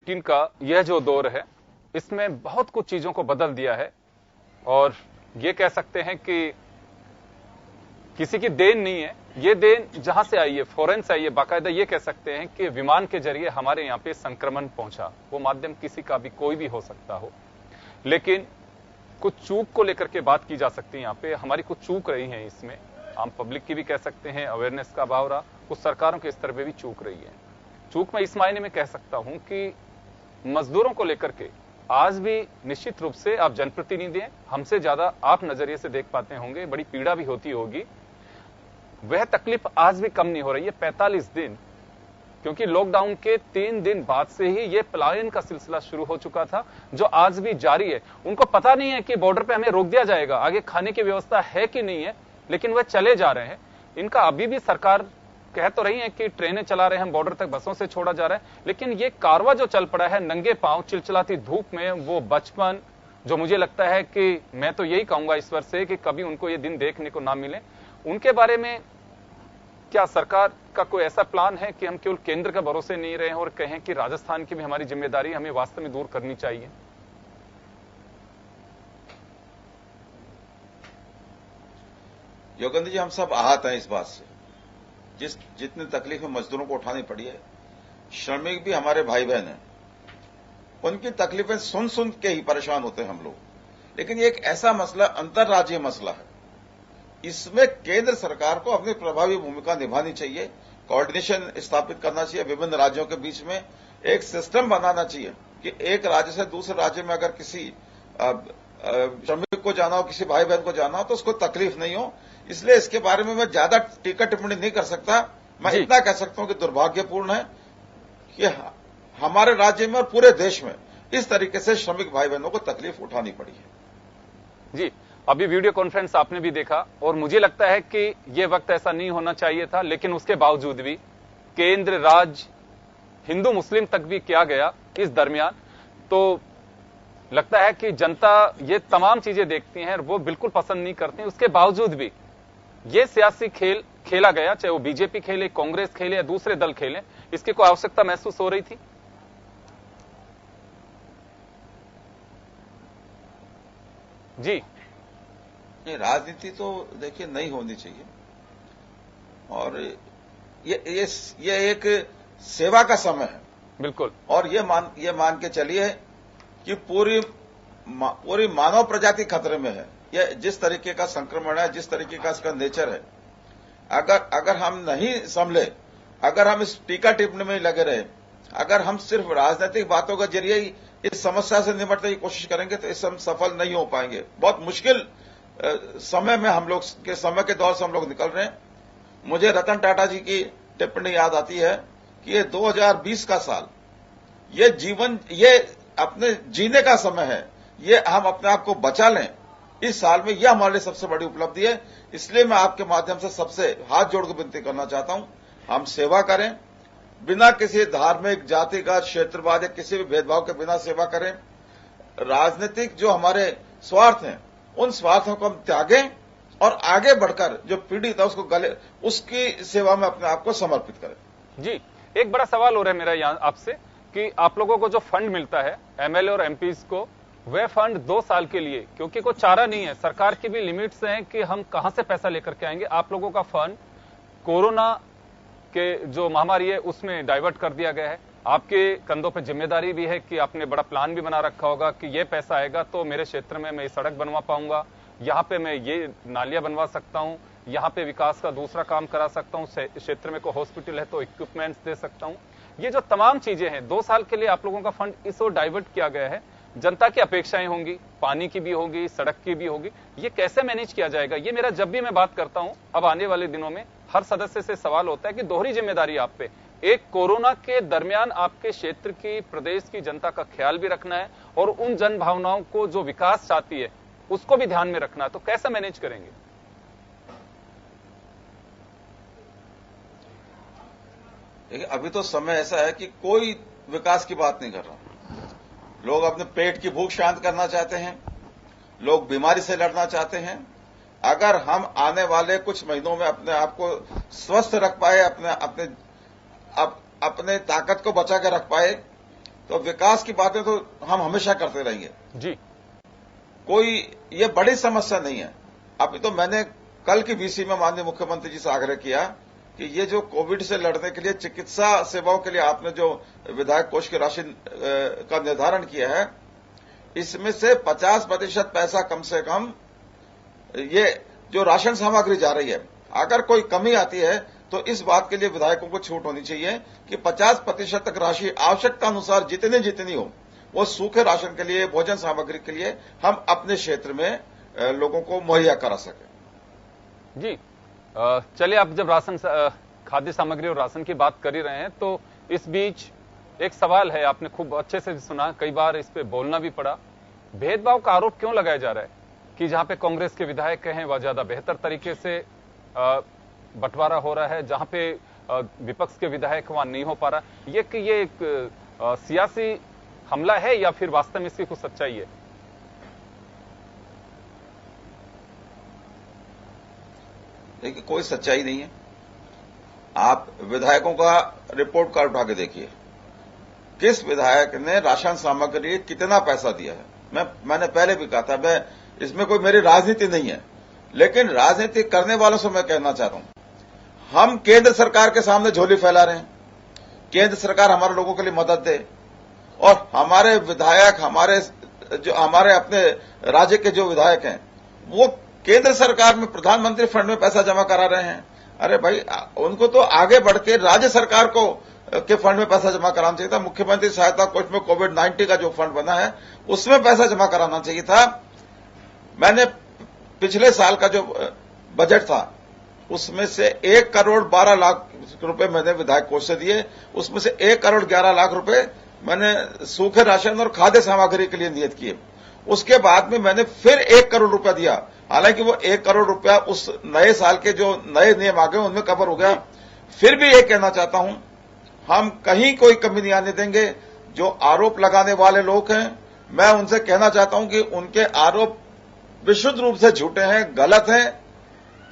कोविड-19 का यह जो दौर है, इसमें बहुत कुछ चीजों को बदल दिया है और ये कह सकते हैं कि किसी की देन नहीं है। ये देन जहां से आई है, फॉरेन से आई है। बाकायदा ये कह सकते हैं कि विमान के जरिए हमारे यहां पे संक्रमण पहुंचा। वो माध्यम किसी का भी, कोई भी हो सकता हो, लेकिन कुछ चूक को लेकर के बात की जा सकती है। यहां पे हमारी कुछ चूक रही है, इसमें आम पब्लिक की भी कह सकते हैं, अवेयरनेस का अभाव रहा, कुछ सरकारों के स्तर पे भी चूक रही है। चूक मैं इस मायने में कह सकता हूं कि मजदूरों को लेकर के आज भी निश्चित रूप से आप जनप्रतिनिधि हैं, हमसे ज्यादा आप नजरिए से देख पाते होंगे, बड़ी पीड़ा भी होती होगी। वह तकलीफ आज भी कम नहीं हो रही है 45 दिन, क्योंकि लॉकडाउन के 3 दिन बाद से ही यह पलायन का सिलसिला शुरू हो चुका था, जो आज भी जारी है। उनको पता नहीं है कि बॉर्डर पे हमें रोक दिया जाएगा, आगे खाने की व्यवस्था है कि नहीं है, लेकिन वह चले जा रहे हैं। इनका अभी भी सरकार कह तो रही है कि ट्रेनें चला रहे हैं, बॉर्डर तक बसों से छोड़ा जा रहा है, लेकिन ये कारवा जो चल पड़ा है नंगे पांव चिलचिलाती धूप में, वो बचपन जो मुझे लगता है कि मैं तो यही कहूंगा ईश्वर से कि कभी उनको ये दिन देखने को ना मिले। उनके बारे में क्या सरकार का कोई ऐसा प्लान है कि हम केवल केंद्र के भरोसे नहीं रहे और कहें कि राजस्थान की भी हमारी जिम्मेदारी हमें वास्तव में दूर करनी चाहिए? योगेंद्र जी, हम सब आहत हैं इस बात से। जितनी तकलीफें मजदूरों को उठानी पड़ी है, श्रमिक भी हमारे भाई बहन हैं, उनकी तकलीफें सुन सुन के ही परेशान होते हैं हम लोग। लेकिन ये एक ऐसा मसला, अंतर्राज्यीय मसला है, इसमें केंद्र सरकार को अपनी प्रभावी भूमिका निभानी चाहिए, कोऑर्डिनेशन स्थापित करना चाहिए विभिन्न राज्यों के बीच में, एक सिस्टम बनाना चाहिए कि एक राज्य से दूसरे राज्य में अगर किसी श्रमिक को जाना हो, किसी भाई बहन को जाना हो, तो उसको तकलीफ नहीं हो। इसलिए इसके बारे में मैं ज्यादा टीका टिप्पणी नहीं कर सकता। मैं इतना कह सकता हूं कि दुर्भाग्यपूर्ण है कि हमारे राज्य में और पूरे देश में इस तरीके से श्रमिक भाई बहनों को तकलीफ उठानी पड़ी है। जी, अभी वीडियो कॉन्फ्रेंस आपने भी देखा और मुझे लगता है कि यह वक्त ऐसा नहीं होना चाहिए था, लेकिन उसके बावजूद भी केंद्र, राज्य, हिंदू मुस्लिम तक भी किया गया इस दरमियान। तो लगता है कि जनता ये तमाम चीजें देखती हैं और वो बिल्कुल पसंद नहीं करती। उसके बावजूद भी ये सियासी खेल खेला गया, चाहे वो बीजेपी खेले, कांग्रेस खेले या दूसरे दल खेले, इसकी कोई आवश्यकता महसूस हो रही थी? जी, ये राजनीति तो देखिए नहीं होनी चाहिए, और ये एक सेवा का समय है। बिल्कुल। और ये मान के चलिए कि पूरी मानव प्रजाति खतरे में है। ये जिस तरीके का संक्रमण है, जिस तरीके का इसका नेचर है, अगर हम नहीं संभले, अगर हम इस टीका टिप्पणी में लगे रहे, अगर हम सिर्फ राजनीतिक बातों के जरिए ही इस समस्या से निपटने की कोशिश करेंगे तो इससे हम सफल नहीं हो पाएंगे। बहुत मुश्किल समय में हम लोग के समय के दौर से हम लोग निकल रहे हैं। मुझे रतन टाटा जी की टिप्पणी याद आती है कि ये 2020 का साल, ये अपने जीने का समय है, ये हम अपने आप को बचा लें इस साल में, यह हमारे लिए सबसे बड़ी उपलब्धि है। इसलिए मैं आपके माध्यम से सबसे हाथ जोड़कर विनती करना चाहता हूं, हम सेवा करें, बिना किसी धार्मिक, जातिगत, क्षेत्रवाद या किसी भी भेदभाव के बिना सेवा करें। राजनीतिक जो हमारे स्वार्थ हैं, उन स्वार्थों को हम त्यागें और आगे बढ़कर जो पीड़ित है उसकी सेवा में अपने आप को समर्पित करें। जी, एक बड़ा सवाल हो रहा है मेरा यहाँ आपसे कि आप लोगों को जो फंड मिलता है एमएलए और एमपीज को, वह फंड 2 साल के लिए, क्योंकि कोई चारा नहीं है, सरकार की भी लिमिट्स हैं कि हम कहां से पैसा लेकर के आएंगे। आप लोगों का फंड कोरोना के जो महामारी है उसमें डाइवर्ट कर दिया गया है। आपके कंधों पे जिम्मेदारी भी है कि आपने बड़ा प्लान भी बना रखा होगा कि ये पैसा आएगा तो मेरे क्षेत्र में मैं ये सड़क बनवा पाऊंगा, यहाँ पे मैं ये नालियां बनवा सकता हूँ, यहाँ पे विकास का दूसरा काम करा सकता हूँ, क्षेत्र में कोई हॉस्पिटल है तो इक्विपमेंट्स दे सकता हूँ। ये जो तमाम चीजें हैं, 2 साल के लिए आप लोगों का फंड इस ओर डाइवर्ट किया गया है। जनता की अपेक्षाएं होंगी, पानी की भी होगी, सड़क की भी होगी, ये कैसे मैनेज किया जाएगा? ये मेरा जब भी मैं बात करता हूं, अब आने वाले दिनों में हर सदस्य से सवाल होता है कि दोहरी जिम्मेदारी आप पे, एक कोरोना के दरमियान आपके क्षेत्र की, प्रदेश की जनता का ख्याल भी रखना है और उन जन भावनाओं को जो विकास चाहती है उसको भी ध्यान में रखना है, तो कैसे मैनेज करेंगे? देखिए, अभी तो समय ऐसा है कि कोई विकास की बात नहीं कर रहा। लोग अपने पेट की भूख शांत करना चाहते हैं, लोग बीमारी से लड़ना चाहते हैं। अगर हम आने वाले कुछ महीनों में अपने आप को स्वस्थ रख पाए, अपने ताकत को बचा कर रख पाए, तो विकास की बातें तो हम हमेशा करते रहेंगे जी। कोई ये बड़ी समस्या नहीं है। अभी तो मैंने कल की बीसी में माननीय मुख्यमंत्री जी से आग्रह किया कि ये जो कोविड से लड़ने के लिए चिकित्सा सेवाओं के लिए आपने जो विधायक कोष की राशि का निर्धारण किया है, इसमें से 50% पैसा कम से कम ये जो राशन सामग्री जा रही है, अगर कोई कमी आती है तो इस बात के लिए विधायकों को छूट होनी चाहिए कि 50% तक राशि आवश्यकता अनुसार जितनी हो वो सूखे राशन के लिए, भोजन सामग्री के लिए हम अपने क्षेत्र में लोगों को मुहैया करा सकें। जी, चलिए, आप जब राशन खाद्य सामग्री और राशन की बात कर ही रहे हैं तो इस बीच एक सवाल है, आपने खूब अच्छे से सुना, कई बार इस पे बोलना भी पड़ा। भेदभाव का आरोप क्यों लगाया जा रहा है कि जहां पे कांग्रेस के विधायक हैं वह ज्यादा बेहतर तरीके से बंटवारा हो रहा है, जहां पे विपक्ष के विधायक वहां नहीं हो पा रहा? ये एक सियासी हमला है या फिर वास्तव में इसकी कुछ सच्चाई है? देखिए, कोई सच्चाई नहीं है। आप विधायकों का रिपोर्ट कार्ड उठा के देखिए, किस विधायक ने राशन सामग्री कितना पैसा दिया है। मैंने पहले भी कहा था, मैं इसमें कोई मेरी राजनीति नहीं है, लेकिन राजनीति करने वालों से मैं कहना चाहता हूं, हम केंद्र सरकार के सामने झोली फैला रहे हैं। केंद्र सरकार हमारे लोगों के लिए मदद दे और हमारे विधायक, हमारे अपने राज्य के जो विधायक हैं वो केंद्र सरकार में प्रधानमंत्री फंड में पैसा जमा करा रहे हैं। अरे भाई, उनको तो आगे बढ़ के राज्य सरकार को के फंड में पैसा जमा कराना चाहिए था। मुख्यमंत्री सहायता कोष में कोविड-19 का जो फंड बना है उसमें पैसा जमा कराना चाहिए था। मैंने पिछले साल का जो बजट था उसमें से 1 करोड़ 12 लाख रुपए मैंने विधायक कोष से दिए, उसमें से 1 करोड़ 11 लाख रुपए मैंने सूखे राशन और खाद्य सामग्री के लिए नियत किए। उसके बाद में मैंने फिर 1 करोड़ रुपया दिया, हालांकि वो 1 करोड़ रुपया उस नए साल के जो नए नियम आ गए उनमें कवर हो गया। फिर भी ये कहना चाहता हूं, हम कहीं कोई कमी नहीं आने देंगे। जो आरोप लगाने वाले लोग हैं, मैं उनसे कहना चाहता हूं कि उनके आरोप विशुद्ध रूप से झूठे हैं, गलत हैं।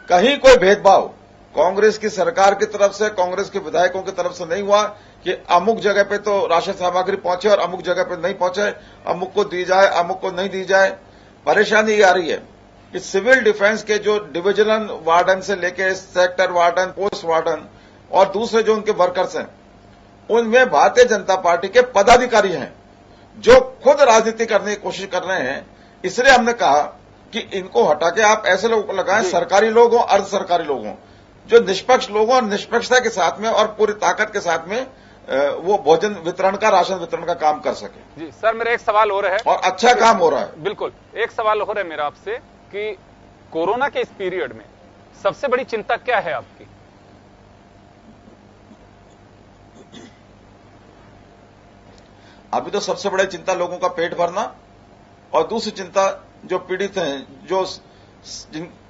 कहीं कोई भेदभाव कांग्रेस की सरकार की तरफ से, कांग्रेस के विधायकों की तरफ से नहीं हुआ कि अमुक जगह पे तो राशन सामग्री पहुंचे और अमुक जगह पे नहीं पहुंचे, अमुक को दी जाए, अमुक को नहीं दी जाए। परेशानी ये आ रही है कि सिविल डिफेंस के जो डिविजनल वार्डन से लेके सेक्टर वार्डन, पोस्ट वार्डन और दूसरे जो उनके वर्कर्स हैं, उनमें भारतीय जनता पार्टी के पदाधिकारी हैं जो खुद राजनीति करने की कोशिश कर रहे हैं। इसलिए हमने कहा कि इनको हटा के आप ऐसे लोगों को लगाएं, सरकारी लोग हों, अर्ध सरकारी लोग हों, जो निष्पक्ष लोगों और निष्पक्षता के साथ में और पूरी ताकत के साथ में वो भोजन वितरण का, राशन वितरण का काम कर सके। जी सर, मेरा एक सवाल हो रहा है और अच्छा काम हो रहा है। बिल्कुल, एक सवाल हो रहा है मेरा आपसे कि कोरोना के इस पीरियड में सबसे बड़ी चिंता क्या है आपकी? अभी तो सबसे बड़ी चिंता लोगों का पेट भरना, और दूसरी चिंता जो पीड़ित हैं, जो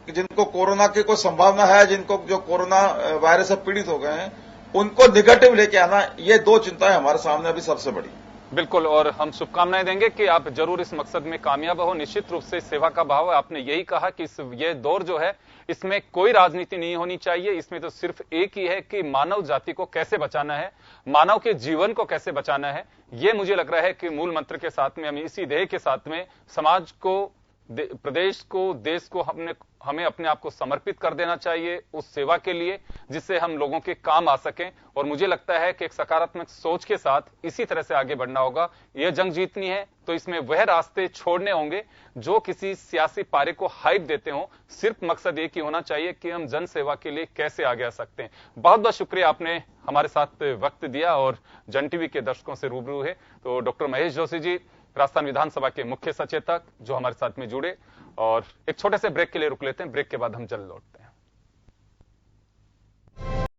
जिनको कोरोना की कोई संभावना है, जिनको जो कोरोना वायरस से पीड़ित हो गए हैं, उनको निगेटिव लेके आना। ये 2 चिंताएं हमारे सामने अभी सबसे बड़ी। बिल्कुल, और हम शुभकामनाएं देंगे कि आप जरूर इस मकसद में कामयाब हो। निश्चित रूप से सेवा का भाव है। आपने यही कहा कि ये दौर जो है इसमें कोई राजनीति नहीं होनी चाहिए, इसमें तो सिर्फ एक ही है कि मानव जाति को कैसे बचाना है, मानव के जीवन को कैसे बचाना है। ये मुझे लग रहा है कि मूल मंत्र के साथ में, हम इसी ध्येय के साथ में समाज को, प्रदेश को, देश को हमें अपने आप को समर्पित कर देना चाहिए उस सेवा के लिए जिससे हम लोगों के काम आ सकें। और मुझे लगता है कि एक सकारात्मक सोच के साथ इसी तरह से आगे बढ़ना होगा। यह जंग जीतनी है तो इसमें वह रास्ते छोड़ने होंगे जो किसी सियासी पारे को हाइप देते हो। सिर्फ मकसद एक ही होना चाहिए कि हम जन सेवा के लिए कैसे आगे आ सकते हैं। बहुत बहुत शुक्रिया, आपने हमारे साथ वक्त दिया और जन टीवी के दर्शकों से रूबरू है। तो डॉक्टर महेश जोशी जी, राजस्थान विधानसभा के मुख्य सचेतक, जो हमारे साथ में जुड़े। और एक छोटे से ब्रेक के लिए रुक लेते हैं, ब्रेक के बाद हम जल्द लौटते हैं।